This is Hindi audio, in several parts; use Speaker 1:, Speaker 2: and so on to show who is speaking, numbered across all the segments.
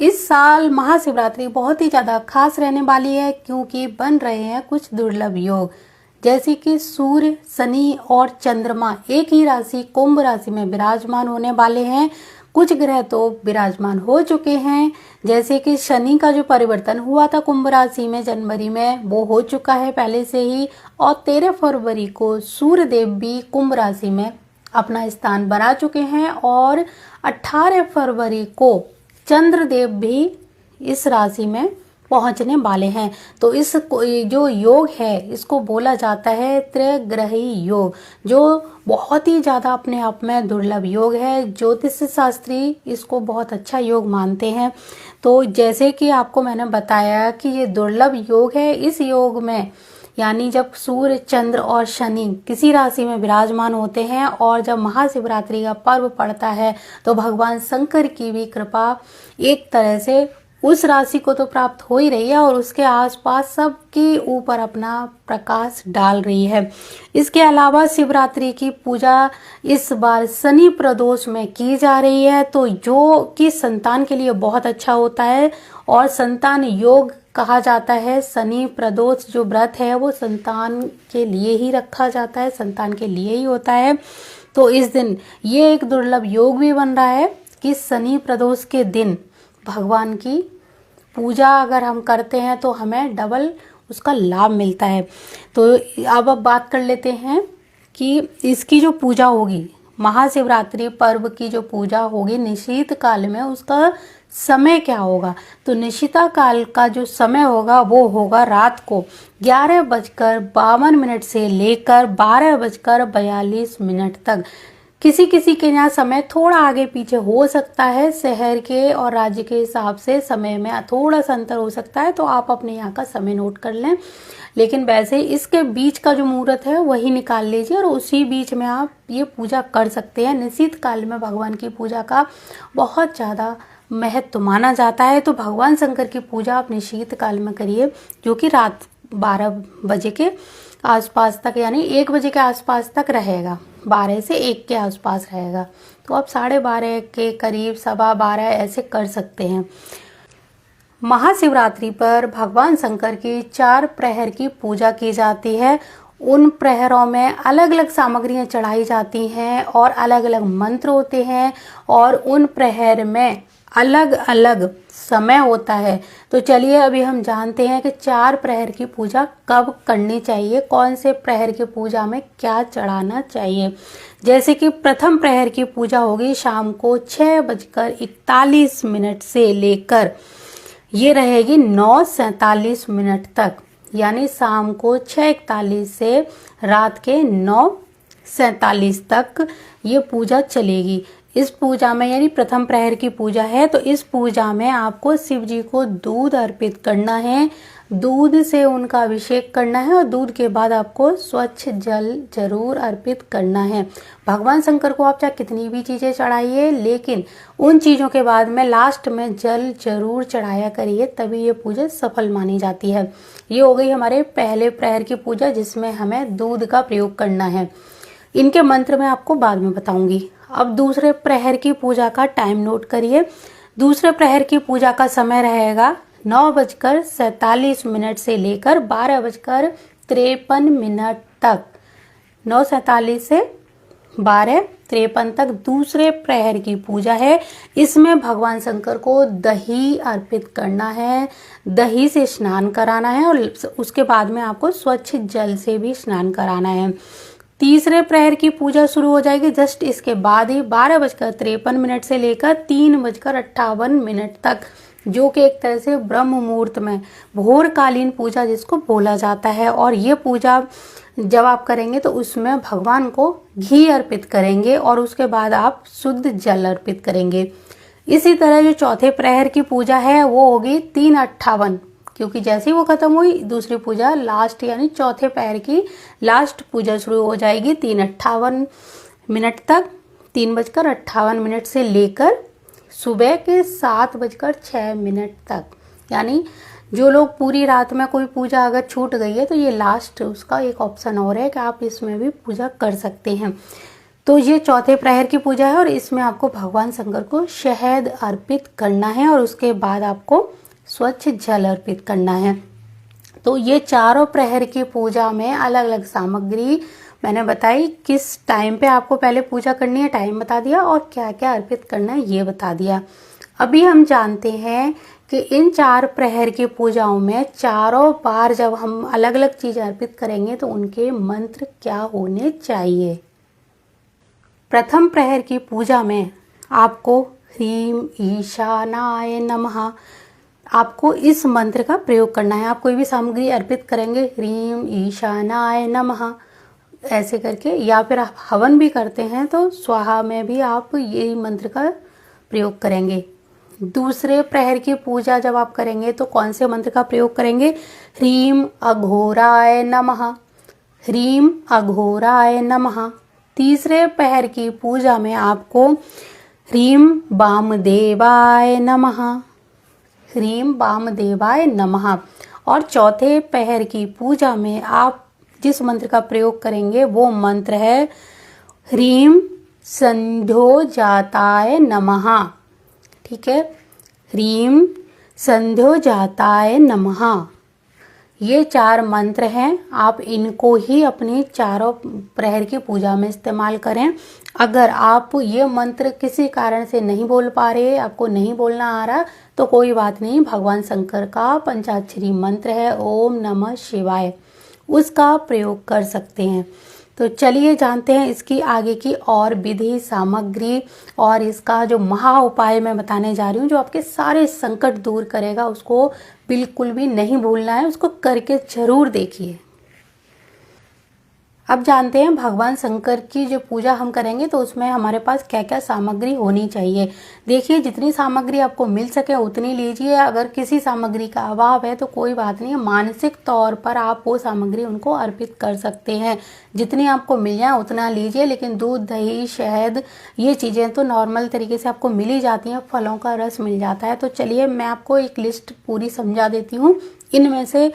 Speaker 1: इस साल महाशिवरात्रि बहुत ही ज़्यादा खास रहने वाली है क्योंकि बन रहे हैं कुछ दुर्लभ योग, जैसे कि सूर्य, शनि और चंद्रमा एक ही राशि कुंभ राशि में विराजमान होने वाले हैं। कुछ ग्रह तो विराजमान हो चुके हैं, जैसे कि शनि का जो परिवर्तन हुआ था कुंभ राशि में जनवरी में, वो हो चुका है पहले से ही। और 13 फरवरी को सूर्य देव भी कुंभ राशि में अपना स्थान बना चुके हैं और 18 फरवरी को चंद्रदेव भी इस राशि में पहुंचने वाले हैं। तो इस जो योग है इसको बोला जाता है त्रिग्रही योग, जो बहुत ही ज़्यादा अपने आप में दुर्लभ योग है। ज्योतिष शास्त्री इसको बहुत अच्छा योग मानते हैं। तो जैसे कि आपको मैंने बताया कि ये दुर्लभ योग है, इस योग में यानी जब सूर्य, चंद्र और शनि किसी राशि में विराजमान होते हैं और जब महाशिवरात्रि का पर्व पड़ता है तो भगवान शंकर की भी कृपा एक तरह से उस राशि को तो प्राप्त हो ही रही है और उसके आसपास सबके ऊपर अपना प्रकाश डाल रही है। इसके अलावा शिवरात्रि की पूजा इस बार शनि प्रदोष में की जा रही है, तो जो कि संतान के लिए बहुत अच्छा होता है और संतान योग कहा जाता है। शनि प्रदोष जो व्रत है वो संतान के लिए ही रखा जाता है, संतान के लिए ही होता है। तो इस दिन ये एक दुर्लभ योग भी बन रहा है कि शनि प्रदोष के दिन भगवान की पूजा अगर हम करते हैं तो हमें डबल उसका लाभ मिलता है। तो अब बात कर लेते हैं कि इसकी जो पूजा होगी, महाशिवरात्रि पर्व की जो पूजा होगी निशीत काल में, उसका समय क्या होगा। तो निशिता काल का जो समय होगा वो होगा रात को 11:52 से लेकर 12:42 तक। किसी किसी के यहाँ समय थोड़ा आगे पीछे हो सकता है, शहर के और राज्य के हिसाब से समय में थोड़ा सा अंतर हो सकता है, तो आप अपने यहाँ का समय नोट कर लें। लेकिन वैसे इसके बीच का जो मुहूर्त है वही निकाल लीजिए और उसी बीच में आप ये पूजा कर सकते हैं। निश्चित काल में भगवान की पूजा का बहुत ज़्यादा महत्व माना जाता है, तो भगवान शंकर की पूजा आप निश्चित काल में करिए, जो कि रात 12 बजे के आसपास तक यानी 1 बजे के आसपास तक रहेगा, 12 से 1 के आसपास रहेगा। तो आप 12:30 के करीब, 12:15 ऐसे कर सकते हैं। महाशिवरात्रि पर भगवान शंकर की 4 प्रहर की पूजा की जाती है। उन प्रहरों में अलग अलग सामग्रियां चढ़ाई जाती हैं और अलग अलग मंत्र होते हैं और उन प्रहर में अलग अलग समय होता है। तो चलिए अभी हम जानते हैं कि 4 प्रहर की पूजा कब करनी चाहिए, कौन से प्रहर की पूजा में क्या चढ़ाना चाहिए। जैसे कि प्रथम प्रहर की पूजा होगी शाम को 6:41 से लेकर ये रहेगी 9:47 तक, यानी शाम को 6:41 से रात के 9:47 तक ये पूजा चलेगी। इस पूजा में यानी प्रथम प्रहर की पूजा है, तो इस पूजा में आपको शिव जी को दूध अर्पित करना है, दूध से उनका अभिषेक करना है और दूध के बाद आपको स्वच्छ जल जरूर अर्पित करना है। भगवान शंकर को आप चाहे कितनी भी चीज़ें चढ़ाइए, लेकिन उन चीज़ों के बाद में लास्ट में जल जरूर चढ़ाया करिए, तभी ये पूजा सफल मानी जाती है। ये हो गई हमारे पहले प्रहर की पूजा जिसमें हमें दूध का प्रयोग करना है। इनके मंत्र मैं आपको बाद में बताऊंगी। अब दूसरे प्रहर की पूजा का टाइम नोट करिए। दूसरे प्रहर की पूजा का समय रहेगा 9:47 से लेकर 12:53 तक। 9:47 से 12:53 तक दूसरे प्रहर की पूजा है। इसमें भगवान शंकर को दही अर्पित करना है, दही से स्नान कराना है और उसके बाद में आपको स्वच्छ जल से भी स्नान कराना है। तीसरे प्रहर की पूजा शुरू हो जाएगी जस्ट इसके बाद ही 12:53 से लेकर 3:58 तक, जो कि एक तरह से ब्रह्म मुहूर्त में भोरकालीन पूजा जिसको बोला जाता है। और ये पूजा जब आप करेंगे तो उसमें भगवान को घी अर्पित करेंगे और उसके बाद आप शुद्ध जल अर्पित करेंगे। इसी तरह जो चौथे प्रहर की पूजा है वो होगी 3:58, क्योंकि जैसे ही वो खत्म हुई दूसरी पूजा लास्ट यानी चौथे प्रहर की लास्ट पूजा शुरू हो जाएगी 3:58 तक। 3:58 से लेकर सुबह के 7:06 तक, यानी जो लोग पूरी रात में कोई पूजा अगर छूट गई है तो ये लास्ट उसका एक ऑप्शन और है कि आप इसमें भी पूजा कर सकते हैं। तो ये चौथे प्रहर की पूजा है और इसमें आपको भगवान शंकर को शहद अर्पित करना है और उसके बाद आपको स्वच्छ जल अर्पित करना है। तो ये चारों प्रहर की पूजा में अलग अलग सामग्री मैंने बताई, किस टाइम पे आपको पहले पूजा करनी है टाइम बता दिया और क्या क्या अर्पित करना है ये बता दिया। अभी हम जानते हैं कि इन 4 प्रहर की पूजाओं में चारों बार जब हम अलग अलग चीज़ अर्पित करेंगे तो उनके मंत्र क्या होने चाहिए। प्रथम प्रहर की पूजा में आपको ह्रीं ईशानाय नमः, आपको इस मंत्र का प्रयोग करना है। आप कोई भी सामग्री अर्पित करेंगे ह्रीं ईशानाय नमः ऐसे करके, या फिर आप हवन भी करते हैं तो स्वाहा में भी आप यही मंत्र का प्रयोग करेंगे। दूसरे प्रहर की पूजा जब आप करेंगे तो कौन से मंत्र का प्रयोग करेंगे, ह्रीं अघोराय नमः, ह्रीं अघोराय नमः। तीसरे प्रहर की पूजा में आपको ह्रीं वामदेवाय नमः, ह्रीं वामदेवाय नमः। और चौथे प्रहर की पूजा में आप जिस मंत्र का प्रयोग करेंगे वो मंत्र है ह्रीं संध्योजाताय नमः। ठीक है, ह्रीं संध्योजाताय नमः। ये 4 मंत्र हैं, आप इनको ही अपनी चारों प्रहर की पूजा में इस्तेमाल करें। अगर आप ये मंत्र किसी कारण से नहीं बोल पा रहे, आपको नहीं बोलना आ रहा, तो कोई बात नहीं, भगवान शंकर का पंचाक्षरी मंत्र है ओम नमः शिवाय, उसका प्रयोग कर सकते हैं। तो चलिए जानते हैं इसकी आगे की और विधि सामग्री और इसका जो महा उपाय मैं बताने जा रही हूँ जो आपके सारे संकट दूर करेगा। उसको बिल्कुल भी नहीं भूलना है, उसको करके जरूर देखिए। अब जानते हैं भगवान शंकर की जो पूजा हम करेंगे तो उसमें हमारे पास क्या क्या सामग्री होनी चाहिए। देखिए जितनी सामग्री आपको मिल सके उतनी लीजिए, अगर किसी सामग्री का अभाव है तो कोई बात नहीं, मानसिक तौर पर आप वो सामग्री उनको अर्पित कर सकते हैं। जितनी आपको मिल जाए उतना लीजिए, लेकिन दूध दही शहद ये चीज़ें तो नॉर्मल तरीके से आपको मिल ही जाती हैं, फलों का रस मिल जाता है। तो चलिए मैं आपको एक लिस्ट पूरी समझा देती हूँ, इनमें से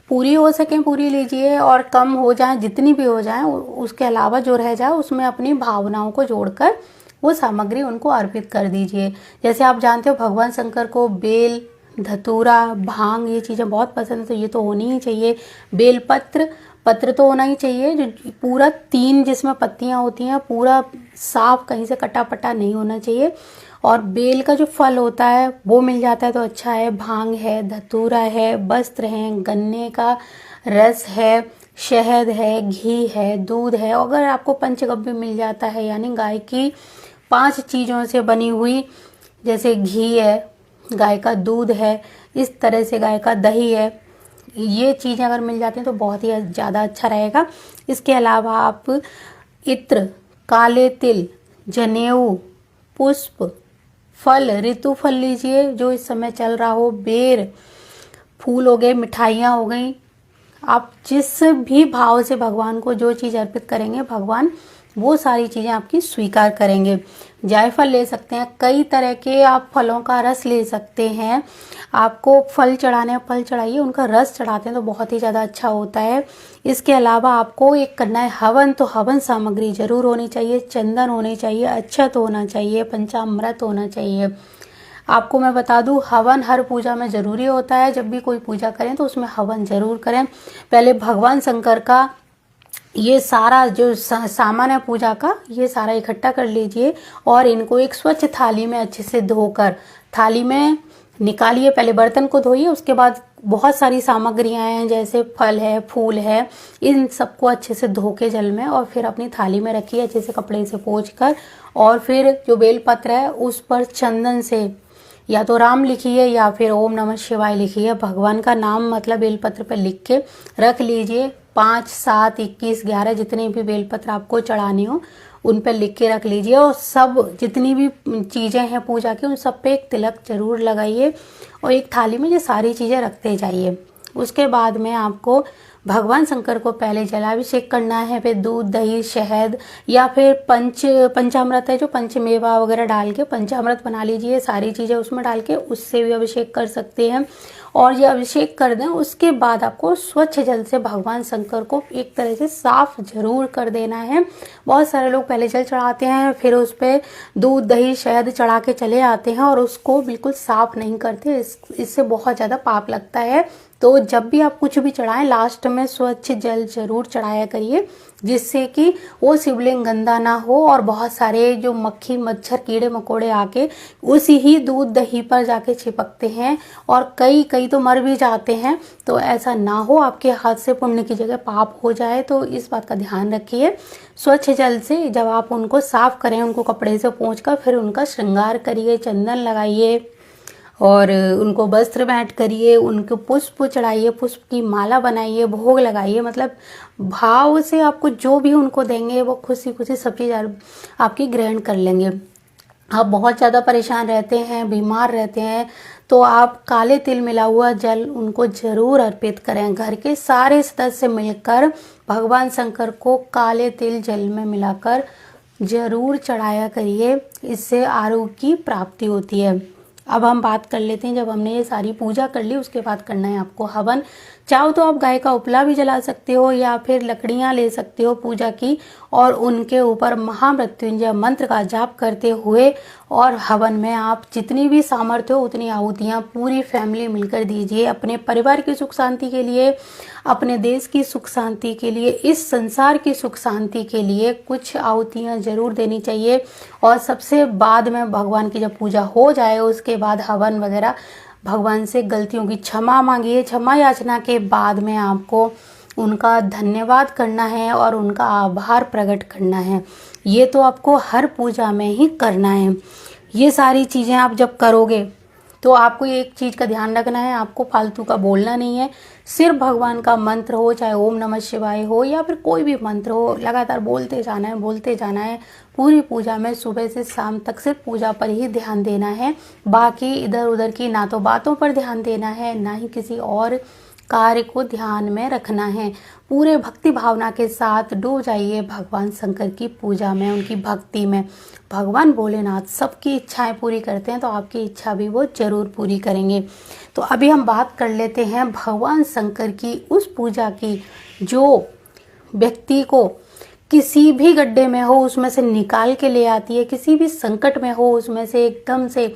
Speaker 1: पूरी हो सके पूरी लीजिए और कम हो जाए जितनी भी हो जाए उसके अलावा जो रह जाए उसमें अपनी भावनाओं को जोड़कर वो सामग्री उनको अर्पित कर दीजिए। जैसे आप जानते हो भगवान शंकर को बेल धतूरा भांग ये चीज़ें बहुत पसंद है, तो ये तो होनी ही चाहिए। बेल पत्र तो होना ही चाहिए, जो पूरा 3 जिसमें पत्तियां होती हैं पूरा साफ, कहीं से कटा पटा नहीं होना चाहिए। और बेल का जो फल होता है वो मिल जाता है तो अच्छा है। भांग है, धतूरा है, वस्त्र हैं, गन्ने का रस है, शहद है, घी है, दूध है। अगर आपको पंचगव्य मिल जाता है यानी गाय की 5 चीज़ों से बनी हुई, जैसे घी है, गाय का दूध है, इस तरह से गाय का दही है, ये चीज़ें अगर मिल जाती हैं तो बहुत ही ज़्यादा अच्छा रहेगा। इसके अलावा आप इत्र, काले तिल, जनेऊ, पुष्प, फल, ऋतु फल लीजिए जो इस समय चल रहा हो, बेर, फूल हो गए, मिठाइयाँ हो गई। आप जिस भी भाव से भगवान को जो चीज़ अर्पित करेंगे भगवान वो सारी चीज़ें आपकी स्वीकार करेंगे। जायफल ले सकते हैं, कई तरह के आप फलों का रस ले सकते हैं। आपको फल चढ़ाने हैं फल चढ़ाइए, उनका रस चढ़ाते हैं तो बहुत ही ज़्यादा अच्छा होता है। इसके अलावा आपको एक करना है हवन, तो हवन सामग्री जरूर होनी चाहिए, चंदन होनी चाहिए, अक्षत होना चाहिए, पंचामृत होना चाहिए। आपको मैं बता दूं हवन हर पूजा में ज़रूरी होता है, जब भी कोई पूजा करें तो उसमें हवन ज़रूर करें। पहले भगवान शंकर का ये सारा जो सामान है पूजा का ये सारा इकट्ठा कर लीजिए और इनको एक स्वच्छ थाली में अच्छे से धोकर थाली में निकालिए। पहले बर्तन को धोइए, उसके बाद बहुत सारी सामग्रियां हैं जैसे फल है, फूल है, इन सबको अच्छे से धो के जल में और फिर अपनी थाली में रखिए अच्छे से कपड़े से पोंछ कर। और फिर जो बेलपत्र है उस पर चंदन से या तो राम लिखिए या फिर ओम नमः शिवाय लिखिए, भगवान का नाम मतलब बेलपत्र पर लिख के रख लीजिए। 5, 7, 21, 11 जितने भी बेलपत्र आपको चढ़ाने हो उन पर लिख के रख लीजिए और सब जितनी भी चीज़ें हैं पूजा की उन सब पे एक तिलक जरूर लगाइए और एक थाली में ये सारी चीज़ें रखते जाइए। उसके बाद में आपको भगवान शंकर को पहले जलाभिषेक करना है, फिर दूध, दही, शहद या फिर पंचामृत है जो पंचमेवा वगैरह डाल के पंचामृत बना लीजिए, सारी चीज़ें उसमें डाल के उससे भी अभिषेक कर सकते हैं। और ये अभिषेक कर दें उसके बाद आपको स्वच्छ जल से भगवान शंकर को एक तरह से साफ जरूर कर देना है। बहुत सारे लोग पहले जल चढ़ाते हैं, फिर उस पर दूध, दही, शहद चढ़ा के चले आते हैं और उसको बिल्कुल साफ नहीं करते। इससे बहुत ज़्यादा पाप लगता है। तो जब भी आप कुछ भी चढ़ाएं लास्ट में स्वच्छ जल जरूर चढ़ाया करिए, जिससे कि वो शिवलिंग गंदा ना हो और बहुत सारे जो मक्खी, मच्छर, कीड़े मकोड़े आके उसी ही दूध, दही पर जाके चिपकते हैं और कई तो मर भी जाते हैं। तो ऐसा ना हो, आपके हाथ से पुण्य की जगह पाप हो जाए, तो इस बात का ध्यान रखिए। स्वच्छ जल से जब आप उनको साफ करें, उनको कपड़े से पोंछकर फिर उनका श्रृंगार करिए, चंदन लगाइए और उनको वस्त्र भेंट करिए, उनको पुष्प चढ़ाइए, पुष्प की माला बनाइए, भोग लगाइए। मतलब भाव से आपको जो भी उनको देंगे वो खुशी खुशी सब चीज़ आपकी ग्रहण कर लेंगे। आप बहुत ज़्यादा परेशान रहते हैं, बीमार रहते हैं, तो आप काले तिल मिला हुआ जल उनको जरूर अर्पित करें। घर के सारे सदस्य मिलकर भगवान शंकर को काले तिल जल में मिलाकर जरूर चढ़ाया करिए, इससे आरोग्य की प्राप्ति होती है। अब हम बात कर लेते हैं, जब हमने ये सारी पूजा कर ली उसके बाद करना है आपको हवन। चाहो तो आप गाय का उपला भी जला सकते हो या फिर लकड़ियां ले सकते हो पूजा की और उनके ऊपर महामृत्युंजय मंत्र का जाप करते हुए और हवन में आप जितनी भी सामर्थ्य हो उतनी आहुतियां पूरी फैमिली मिलकर दीजिए। अपने परिवार की सुख शांति के लिए, अपने देश की सुख शांति के लिए, इस संसार की सुख शांति के लिए कुछ आहुतियां जरूर देनी चाहिए। और सबसे बाद में भगवान की जब पूजा हो जाए उसके बाद हवन वगैरह भगवान से गलतियों की क्षमा मांगिए। क्षमा याचना के बाद में आपको उनका धन्यवाद करना है और उनका आभार प्रकट करना है। ये तो आपको हर पूजा में ही करना है। ये सारी चीज़ें आप जब करोगे तो आपको एक चीज़ का ध्यान रखना है, आपको फालतू का बोलना नहीं है। सिर्फ भगवान का मंत्र हो, चाहे ओम नमः शिवाय हो या फिर कोई भी मंत्र हो, लगातार बोलते जाना है, बोलते जाना है। पूरी पूजा में सुबह से शाम तक सिर्फ पूजा पर ही ध्यान देना है। बाकी इधर उधर की ना तो बातों पर ध्यान देना है, ना ही किसी और कार्य को ध्यान में रखना है। पूरे भक्ति भावना के साथ डूब जाइए भगवान शंकर की पूजा में, उनकी भक्ति में। भगवान भोलेनाथ सबकी इच्छाएं पूरी करते हैं, तो आपकी इच्छा भी वो जरूर पूरी करेंगे। तो अभी हम बात कर लेते हैं भगवान शंकर की उस पूजा की जो व्यक्ति को किसी भी गड्ढे में हो उसमें से निकाल के ले आती है, किसी भी संकट में हो उसमें से एकदम से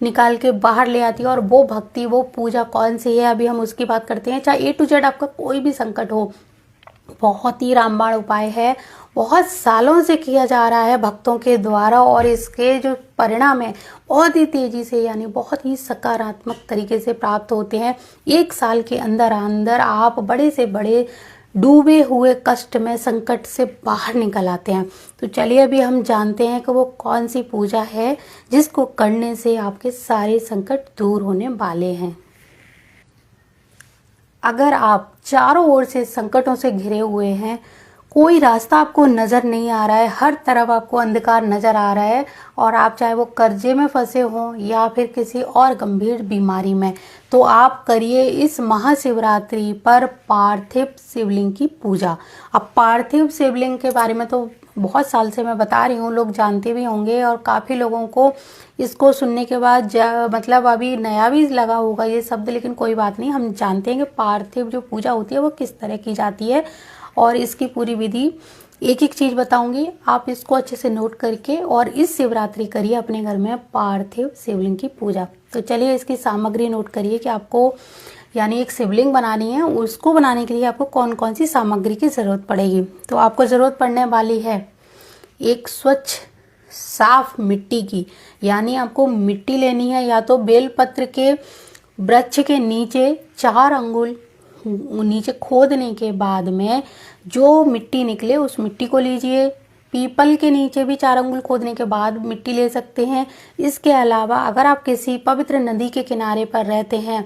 Speaker 1: निकाल के बाहर ले आती है। और वो भक्ति, वो पूजा कौन सी है, अभी हम उसकी बात करते हैं। चाहे A to Z आपका कोई भी संकट हो, बहुत ही रामबाण उपाय है, बहुत सालों से किया जा रहा है भक्तों के द्वारा और इसके जो परिणाम है बहुत ही तेजी से यानी बहुत ही सकारात्मक तरीके से प्राप्त होते हैं। 1 साल के अंदर अंदर आप बड़े से बड़े डूबे हुए कष्ट में, संकट से बाहर निकल आते हैं। तो चलिए अभी हम जानते हैं कि वो कौन सी पूजा है जिसको करने से आपके सारे संकट दूर होने वाले हैं। अगर आप चारों ओर से संकटों से घिरे हुए हैं, कोई रास्ता आपको नज़र नहीं आ रहा है, हर तरफ आपको अंधकार नज़र आ रहा है और आप चाहे वो कर्जे में फंसे हों या फिर किसी और गंभीर बीमारी में, तो आप करिए इस महाशिवरात्रि पर पार्थिव शिवलिंग की पूजा। अब पार्थिव शिवलिंग के बारे में तो बहुत साल से मैं बता रही हूँ, लोग जानते भी होंगे और काफ़ी लोगों को इसको सुनने के बाद मतलब अभी नया भी लगा होगा ये शब्द, लेकिन कोई बात नहीं, हम जानते हैं कि पार्थिव जो पूजा होती है वो किस तरह की जाती है और इसकी पूरी विधि एक एक चीज़ बताऊंगी। आप इसको अच्छे से नोट करके और इस शिवरात्रि करिए अपने घर में पार्थिव शिवलिंग की पूजा। तो चलिए इसकी सामग्री नोट करिए कि आपको यानी एक शिवलिंग बनानी है, उसको बनाने के लिए आपको कौन कौन सी सामग्री की ज़रूरत पड़ेगी। तो आपको ज़रूरत पड़ने वाली है एक स्वच्छ साफ मिट्टी की, यानी आपको मिट्टी लेनी है या तो बेलपत्र के वृक्ष के नीचे 4 अंगुल नीचे खोदने के बाद में जो मिट्टी निकले उस मिट्टी को लीजिए। पीपल के नीचे भी 4 अंगुल खोदने के बाद मिट्टी ले सकते हैं। इसके अलावा अगर आप किसी पवित्र नदी के किनारे पर रहते हैं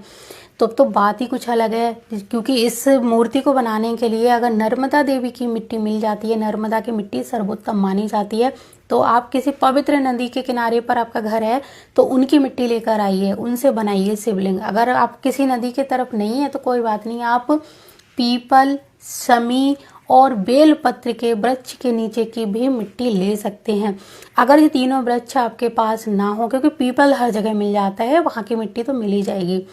Speaker 1: तो बात ही कुछ अलग है, क्योंकि इस मूर्ति को बनाने के लिए अगर नर्मदा देवी की मिट्टी मिल जाती है, नर्मदा की मिट्टी सर्वोत्तम मानी जाती है, तो आप किसी पवित्र नदी के किनारे पर आपका घर है तो उनकी मिट्टी लेकर आइए, उनसे बनाइए शिवलिंग। अगर आप किसी नदी के तरफ नहीं है तो कोई बात नहीं, आप पीपल, शमी और बेलपत्र के वृक्ष के नीचे की भी मिट्टी ले सकते हैं। अगर ये तीनों वृक्ष आपके पास ना हो, क्योंकि पीपल हर जगह मिल जाता है, वहाँ की मिट्टी तो मिल ही जाएगी,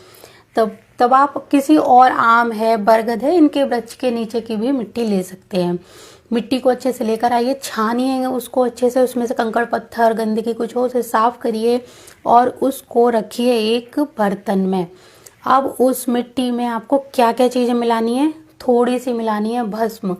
Speaker 1: तब आप किसी और आम है, बरगद है, इनके वृक्ष के नीचे की भी मिट्टी ले सकते हैं। मिट्टी को अच्छे से लेकर आइए, छानिए उसको अच्छे से, उसमें से कंकड़ पत्थर गंदगी कुछ हो उसे साफ करिए और उसको रखिए एक बर्तन में। अब उस मिट्टी में आपको क्या क्या चीज़ें मिलानी है, थोड़ी सी मिलानी है भस्म,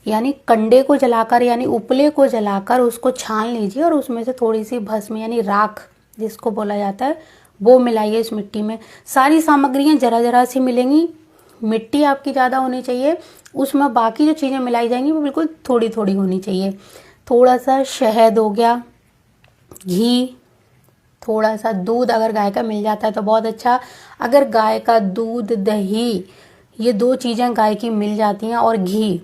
Speaker 1: यानी कंडे को जलाकर यानी उपले को जलाकर उसको छान लीजिए और उसमें से थोड़ी सी भस्म यानी राख जिसको बोला जाता है वो मिलाइए इस मिट्टी में। सारी सामग्रियां जरा जरा सी मिलेंगी, मिट्टी आपकी ज़्यादा होनी चाहिए, उसमें बाकी जो चीज़ें मिलाई जाएंगी वो बिल्कुल थोड़ी थोड़ी होनी चाहिए। थोड़ा सा शहद हो गया, घी, थोड़ा सा दूध, अगर गाय का मिल जाता है तो बहुत अच्छा। अगर गाय का दूध, दही, ये 2 चीज़ें गाय की मिल जाती हैं और घी,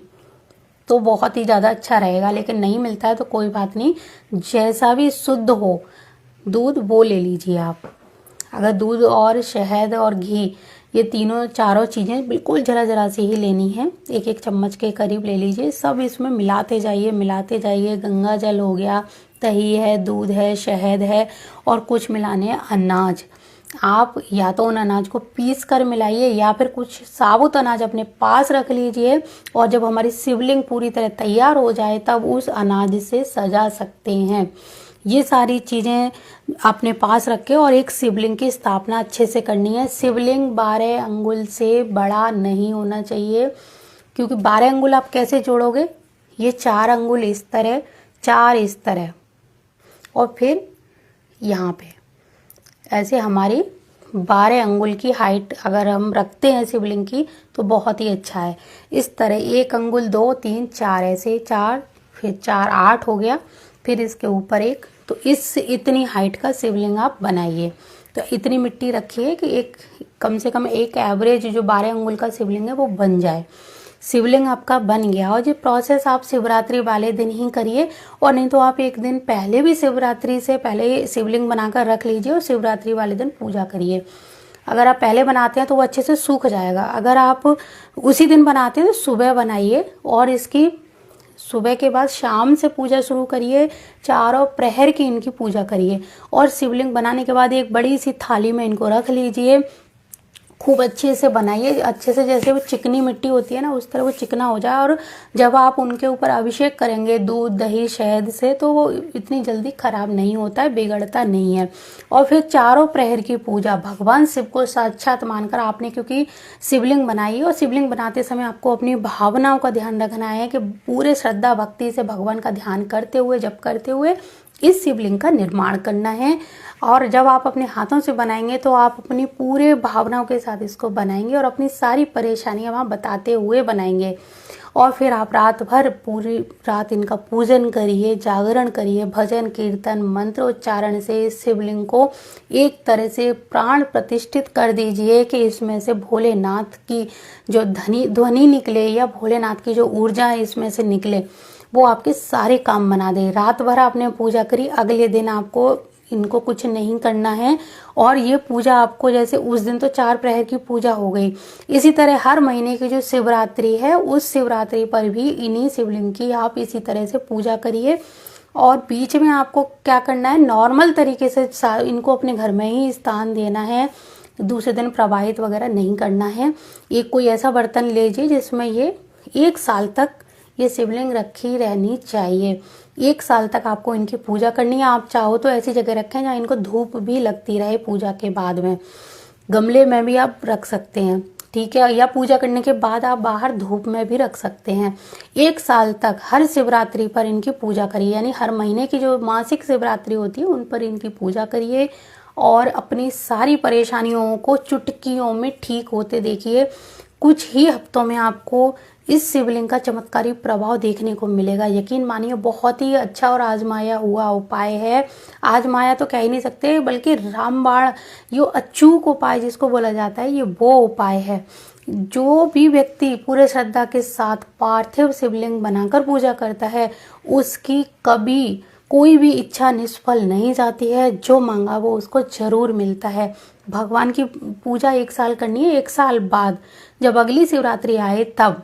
Speaker 1: तो बहुत ही ज़्यादा अच्छा रहेगा। लेकिन नहीं मिलता है तो कोई बात नहीं, जैसा भी शुद्ध हो दूध वो ले लीजिए आप। अगर दूध और शहद और घी ये तीनों चारों चीज़ें बिल्कुल जरा जरा सी ही लेनी है, 1-1 चम्मच के करीब ले लीजिए। सब इसमें मिलाते जाइए। गंगा जल हो गया, दही है, दूध है, शहद है और कुछ मिलाने हैं अनाज। आप या तो उन अनाज को पीस कर मिलाइए या फिर कुछ साबुत अनाज अपने पास रख लीजिए और जब हमारी शिवलिंग पूरी तरह तैयार हो जाए तब उस अनाज से सजा सकते हैं। ये सारी चीज़ें अपने पास रखें और एक शिवलिंग की स्थापना अच्छे से करनी है। शिवलिंग 12 अंगुल से बड़ा नहीं होना चाहिए, क्योंकि 12 अंगुल आप कैसे जोड़ोगे, ये 4 अंगुल इस तरह, 4 इस तरह और फिर यहाँ पे ऐसे हमारी 12 अंगुल की हाइट अगर हम रखते हैं शिवलिंग की तो बहुत ही अच्छा है। इस तरह 1 अंगुल, 2, 3, 4 ऐसे 4, फिर 4, 8 हो गया, फिर इसके ऊपर 1, तो इतनी हाइट का शिवलिंग आप बनाइए। तो इतनी मिट्टी रखिए कि एक कम से कम एक एवरेज जो 12 अंगुल का शिवलिंग है वो बन जाए। शिवलिंग आपका बन गया और ये प्रोसेस आप शिवरात्रि वाले दिन ही करिए, और नहीं तो आप एक दिन पहले भी शिवरात्रि से पहले शिवलिंग बनाकर रख लीजिए और शिवरात्रि वाले दिन पूजा करिए। अगर आप पहले बनाते हैं तो वो अच्छे से सूख जाएगा। अगर आप उसी दिन बनाते हैं तो सुबह बनाइए और इसकी सुबह के बाद शाम से पूजा शुरू करिए, चारों प्रहर की इनकी पूजा करिए। और शिवलिंग बनाने के बाद एक बड़ी सी थाली में इनको रख लीजिए, खूब अच्छे से बनाइए, अच्छे से जैसे वो चिकनी मिट्टी होती है ना उस तरह वो चिकना हो जाए। और जब आप उनके ऊपर अभिषेक करेंगे दूध, दही, शहद से तो वो इतनी जल्दी खराब नहीं होता है, बिगड़ता नहीं है। और फिर चारों प्रहर की पूजा भगवान शिव को साक्षात मानकर आपने, क्योंकि शिवलिंग बनाई और शिवलिंग बनाते समय आपको अपनी भावनाओं का ध्यान रखना है कि पूरे श्रद्धा भक्ति से भगवान का ध्यान करते हुए, जप करते हुए इस शिवलिंग का निर्माण करना है। और जब आप अपने हाथों से बनाएंगे तो आप अपनी पूरे भावनाओं के साथ इसको बनाएंगे और अपनी सारी परेशानियां वहाँ बताते हुए बनाएंगे। और फिर आप रात भर पूरी रात इनका पूजन करिए, जागरण करिए, भजन कीर्तन मंत्र उच्चारण से इस शिवलिंग को एक तरह से प्राण प्रतिष्ठित कर दीजिए कि इसमें से भोलेनाथ की जो ध्वनि निकले या भोलेनाथ की जो ऊर्जा है इसमें से निकले, वो आपके सारे काम बना दे। रात भर आपने पूजा करी, अगले दिन आपको इनको कुछ नहीं करना है। और ये पूजा आपको जैसे उस दिन तो 4 प्रहर की पूजा हो गई, इसी तरह हर महीने की जो शिवरात्रि है उस शिवरात्रि पर भी इन्हीं शिवलिंग की आप इसी तरह से पूजा करिए। और बीच में आपको क्या करना है, नॉर्मल तरीके से इनको अपने घर में ही स्थान देना है, दूसरे दिन प्रवाहित वगैरह नहीं करना है। एक कोई ऐसा बर्तन लीजिए जिसमें ये 1 साल तक ये शिवलिंग रखी रहनी चाहिए। 1 साल तक आपको इनकी पूजा करनी है। आप चाहो तो ऐसी जगह रखें जहाँ इनको धूप भी लगती रहे पूजा के बाद में, गमले में भी आप रख सकते हैं, ठीक है, या पूजा करने के बाद आप बाहर धूप में भी रख सकते हैं। 1 साल तक हर शिवरात्रि पर इनकी पूजा करिए, यानी हर महीने की जो मासिक शिवरात्रि होती है उन पर इनकी पूजा करिए और अपनी सारी परेशानियों को चुटकियों में ठीक होते देखिए। कुछ ही हफ्तों में आपको इस शिवलिंग का चमत्कारी प्रभाव देखने को मिलेगा। यकीन मानिए बहुत ही अच्छा और आजमाया हुआ उपाय है। आजमाया तो कह ही नहीं सकते, बल्कि रामबाण यो अचूक उपाय जिसको बोला जाता है, ये वो उपाय है। जो भी व्यक्ति पूरे श्रद्धा के साथ पार्थिव शिवलिंग बनाकर पूजा करता है उसकी कभी कोई भी इच्छा निष्फल नहीं जाती है, जो मांगा वो उसको जरूर मिलता है। भगवान की पूजा 1 साल करनी है। 1 साल बाद जब अगली शिवरात्रि आए तब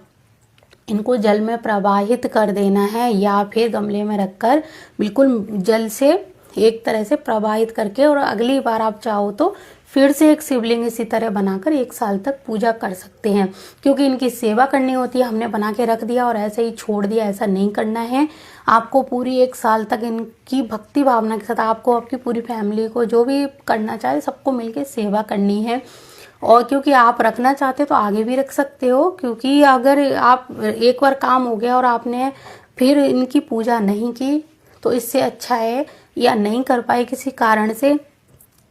Speaker 1: इनको जल में प्रवाहित कर देना है, या फिर गमले में रखकर बिल्कुल जल से एक तरह से प्रवाहित करके, और अगली बार आप चाहो तो फिर से एक शिवलिंग इसी तरह बनाकर 1 साल तक पूजा कर सकते हैं। क्योंकि इनकी सेवा करनी होती है, हमने बना के रख दिया और ऐसे ही छोड़ दिया, ऐसा नहीं करना है। आपको पूरी 1 साल तक इनकी भक्ति भावना के साथ, आपको आपकी पूरी फैमिली को, जो भी करना चाहे सबको मिलके सेवा करनी है। और क्योंकि आप रखना चाहते तो आगे भी रख सकते हो, क्योंकि अगर आप एक बार काम हो गया और आपने फिर इनकी पूजा नहीं की तो इससे अच्छा है, या नहीं कर पाए किसी कारण से,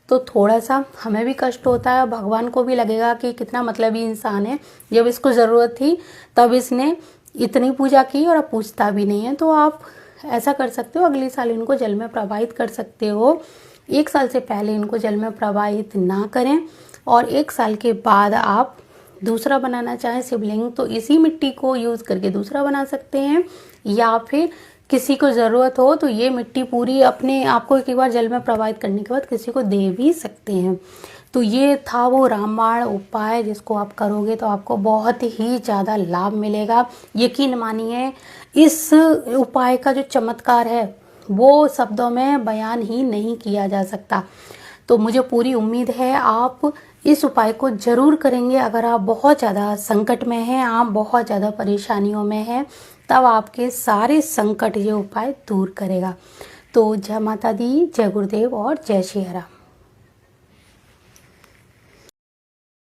Speaker 1: तो थोड़ा सा हमें भी कष्ट होता है, भगवान को भी लगेगा कि कितना मतलबी इंसान है, जब इसको ज़रूरत थी तब इसने इतनी पूजा की और अब पूछता भी नहीं है। तो आप ऐसा कर सकते हो, अगले साल इनको जल में प्रवाहित कर सकते हो। 1 साल से पहले इनको जल में प्रवाहित ना करें, और 1 साल के बाद आप दूसरा बनाना चाहें शिवलिंग तो इसी मिट्टी को यूज़ करके दूसरा बना सकते हैं, या फिर किसी को ज़रूरत हो तो ये मिट्टी पूरी अपने आपको एक बार जल में प्रवाहित करने के बाद किसी को दे भी सकते हैं। तो ये था वो रामबाण उपाय, जिसको आप करोगे तो आपको बहुत ही ज़्यादा लाभ मिलेगा। यकीन मानिए, इस उपाय का जो चमत्कार है वो शब्दों में बयान ही नहीं किया जा सकता। तो मुझे पूरी उम्मीद है आप इस उपाय को ज़रूर करेंगे। अगर आप बहुत ज़्यादा संकट में हैं, आप बहुत ज़्यादा परेशानियों में हैं, तब आपके सारे संकट ये उपाय दूर करेगा। तो जय माता दी, जय गुरुदेव और जय श्री राम।